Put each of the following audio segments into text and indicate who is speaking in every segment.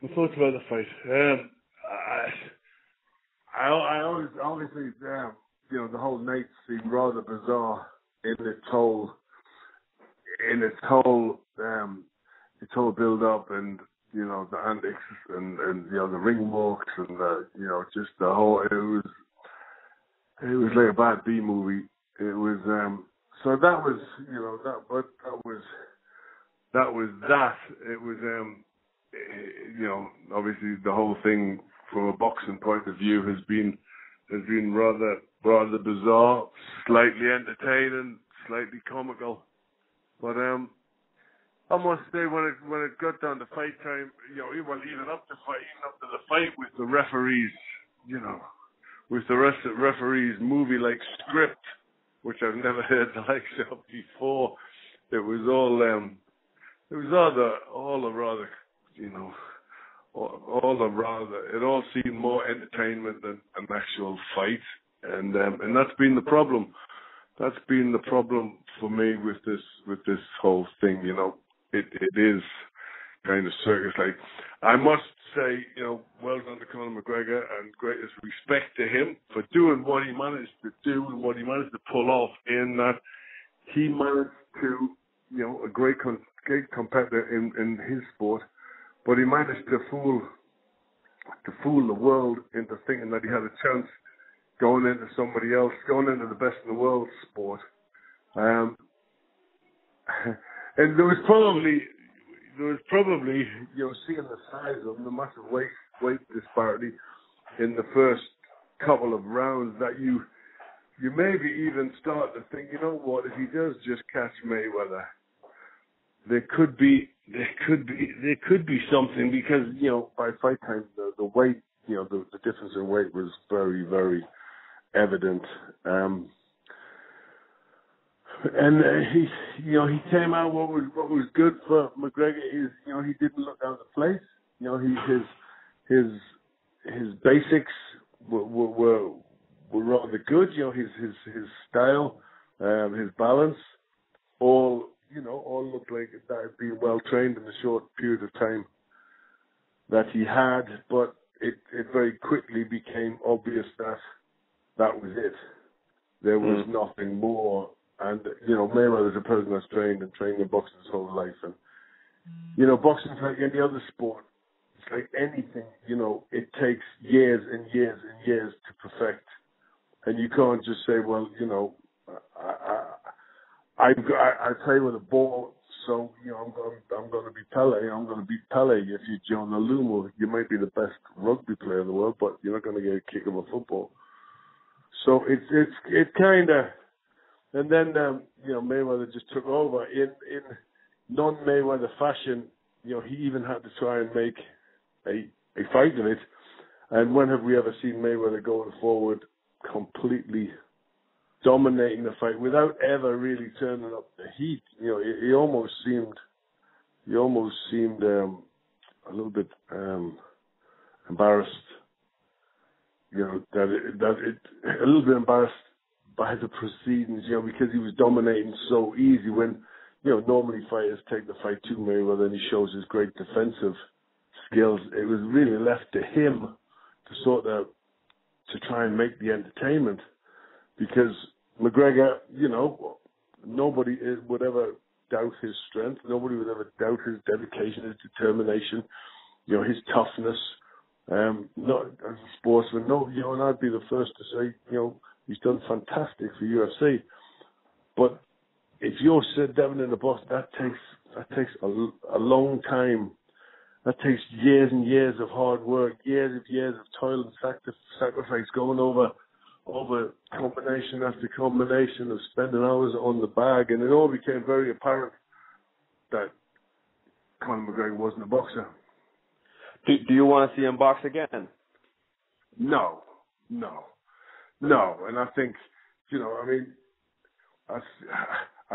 Speaker 1: My thoughts about the fight. I always, obviously, the whole night seemed rather bizarre in its whole build up, and the antics and the ring walks and just the whole. It was like a bad B movie. It was so that was that. It was obviously the whole thing from a boxing point of view has been rather bizarre, slightly entertaining, slightly comical. But I must say when it got down to fight time, even up to the fight with the referees, with the rest of the referees movie-like script, which I've never heard the likes of before. It was all it all seemed more entertainment than an actual fight, and that's been the problem. That's been the problem for me with this whole thing. It is kind of circus-like. I must say, well done to Conor McGregor and greatest respect to him for doing what he managed to do and what he managed to pull off. In that he managed to, a great competitor in his sport, but he managed to fool the world into thinking that he had a chance going into the best in the world sport. And there was probably seeing the size of him, the massive weight disparity in the first couple of rounds, that you maybe even start to think, what, if he does just catch Mayweather, there could be something, because by fight time the weight, the difference in weight was very, very evident. And he came out. What was good for McGregor is he didn't look out of place. His basics were rather good. His style, his balance, all looked like that had been well trained in the short period of time that he had. But it very quickly became obvious that was it. There was nothing more. And, Mayweather's a person that's trained in boxing his whole life. And, boxing's like any other sport. It's like anything, it takes years and years and years to perfect. And you can't just say, well, I play with a ball, so, I'm going to be Pele. I'm going to beat Pele. If you're John Alumo, you might be the best rugby player in the world, but you're not going to get a kick of a football. So it kind of... And then, Mayweather just took over in non-Mayweather fashion. He even had to try and make a fight in it. And when have we ever seen Mayweather going forward completely dominating the fight without ever really turning up the heat? He almost seemed a little bit embarrassed. A little bit embarrassed by the proceedings, because he was dominating so easy when, normally fighters take the fight to Mayweather and he shows his great defensive skills. It was really left to him to try and make the entertainment, because McGregor, nobody would ever doubt his strength. Nobody would ever doubt his dedication, his determination, his toughness. Not as a sportsman, and I'd be the first to say, he's done fantastic for UFC. But if you're Sid Devon in the box, that takes a long time. That takes years and years of hard work, years of toil and sacrifice, going over combination after combination, of spending hours on the bag, and it all became very apparent that Conor McGregor wasn't a boxer.
Speaker 2: Do you want to see him box again?
Speaker 1: No. And I think, I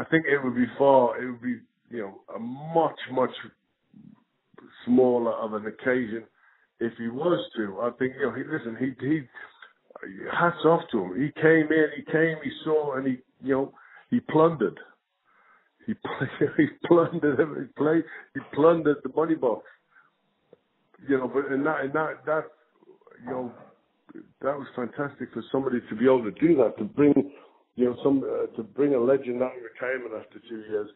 Speaker 1: think it would be a much, much smaller of an occasion if he was to. I think, he hats off to him. He came in, he saw, and he plundered. He plundered the money box. but that that was fantastic for somebody to be able to do that, to bring, to bring a legend out of retirement after 2 years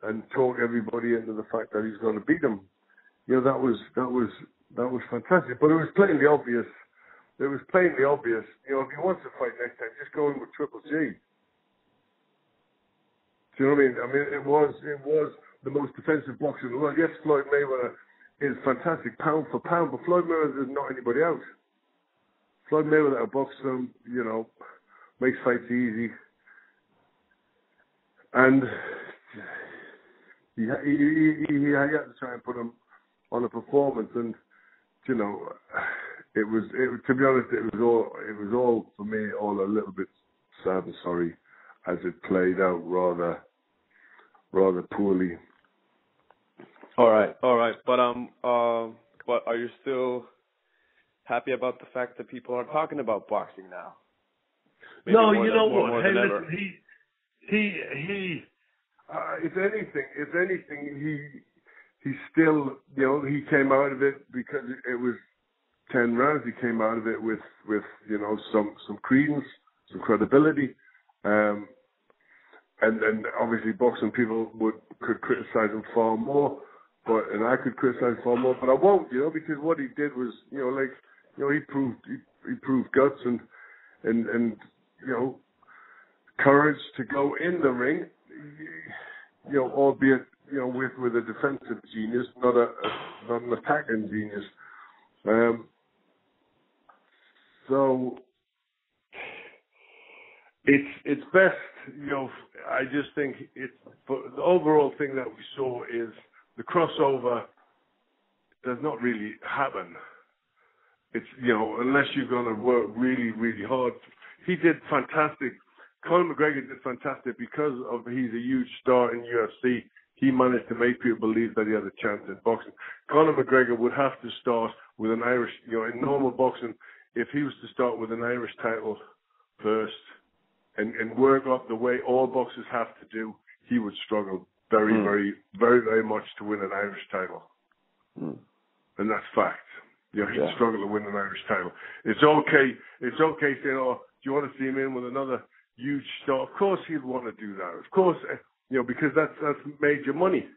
Speaker 1: and talk everybody into the fact that he's going to beat him. That was fantastic. But it was plainly obvious. It was plainly obvious. If he wants to fight next time, just go in with Triple G. Do you know what I mean? I mean, it was the most defensive boxer in the world. Yes, Floyd Mayweather is fantastic pound for pound, but Floyd Mayweather is not anybody else. Floyd Mayweather outboxes him, makes fights easy, and he had to try and put him on a performance, and it was to be honest, it was all for me all a little bit sad and sorry as it played out rather poorly.
Speaker 2: All right. But are you still happy about the fact that people are talking about boxing now? Maybe
Speaker 1: no, you know what? Hey,
Speaker 2: listen,
Speaker 1: he if anything, he still, he came out of it because it was 10 rounds. He came out of it with some credence, some credibility, and obviously boxing people could criticize him far more, and I could criticize him far more, but I won't, because what he did was, he proved guts and courage to go in the ring, albeit with a defensive genius, not an attacking genius. So it's best, I just think but the overall thing that we saw is the crossover does not really happen. It's, unless you're going to work really, really hard. He did fantastic. Conor McGregor did fantastic because he's a huge star in UFC. He managed to make people believe that he had a chance in boxing. Conor McGregor would have to start with an Irish, in normal boxing, if he was to start with an Irish title first and work up the way all boxers have to do, he would struggle very, very, very, very much to win an Irish title. And that's fact. He'd struggle to win an Irish title. It's okay saying, do you want to see him in with another huge star? Of course he'd want to do that. Of course, because that's major money.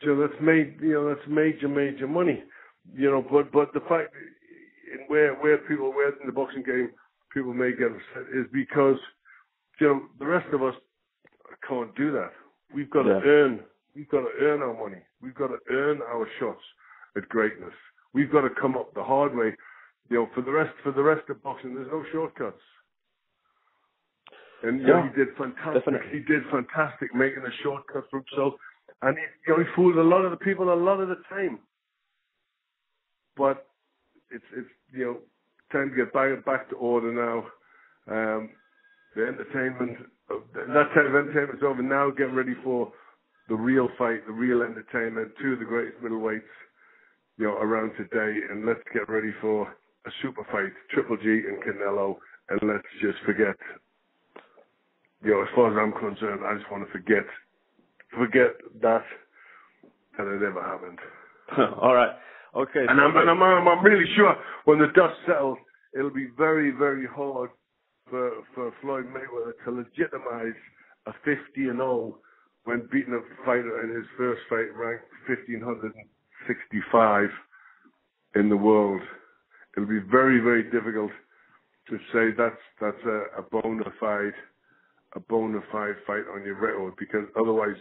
Speaker 1: That's major money. But the fact where in the boxing game people may get upset is because the rest of us can't do that. We've got to earn our money. We've got to earn our shots at greatness. We've got to come up the hard way. For the rest of boxing, there's no shortcuts. And he did fantastic.
Speaker 2: Definitely.
Speaker 1: He did fantastic making a shortcut for himself, and he fooled a lot of the people a lot of the time. But it's time to get back to order now. The entertainment, that kind of entertainment's over now. Get ready for the real fight, the real entertainment. Two of the greatest middleweights, around today, and let's get ready for a super fight, Triple G and Canelo, and let's just forget. As far as I'm concerned, I just want to forget that it ever happened.
Speaker 2: All right. Okay.
Speaker 1: And I'm really sure when the dust settles, it'll be very, very hard for Floyd Mayweather to legitimize a 50-0 when beating a fighter in his first fight ranked 1,565 in the world. It'll be very, very difficult to say that's a bona fide fight on your record, because otherwise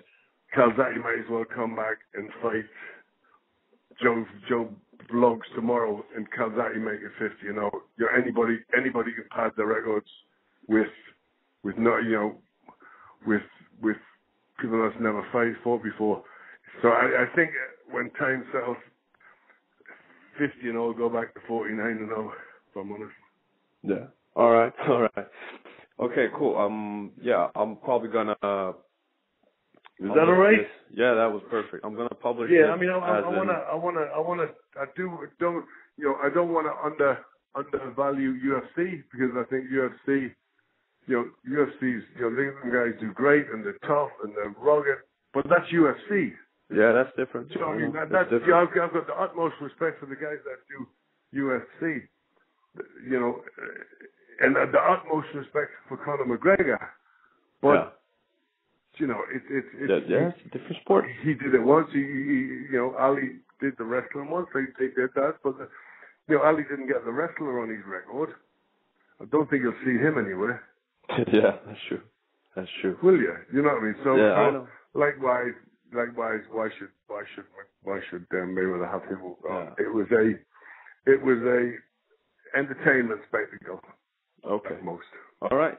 Speaker 1: Calzaghe might as well come back and fight Joe Bloggs tomorrow and Calzaghe make it 50. Anybody can pad their records with people that's never fought before. So I think when time settles, 50 will go back to 49-0, if I'm honest.
Speaker 2: Yeah. All right. Okay, cool. I'm probably gonna.
Speaker 1: Is that all right?
Speaker 2: Yeah, that was perfect. I'm gonna publish.
Speaker 1: Yeah, I mean, I don't want to undervalue UFC, because I think UFC, UFC's, these guys do great and they're tough and they're rugged, but that's UFC.
Speaker 2: Yeah, that's different.
Speaker 1: So, I mean,
Speaker 2: That's
Speaker 1: that's
Speaker 2: different.
Speaker 1: I've got the utmost respect for the guys that do UFC, you know, and the utmost respect for Conor McGregor. But you know, it's
Speaker 2: it's a different sport.
Speaker 1: He did it once. He you know, Ali did the wrestling once. They did that, but you know, Ali didn't get the wrestler on his record. I don't think you'll see him anywhere.
Speaker 2: Yeah, that's true. That's true.
Speaker 1: Will you? You know what I mean? So,
Speaker 2: yeah, I know.
Speaker 1: likewise, why should Mayweather have him? It was a entertainment spectacle.
Speaker 2: Okay.
Speaker 1: At most.
Speaker 2: All right.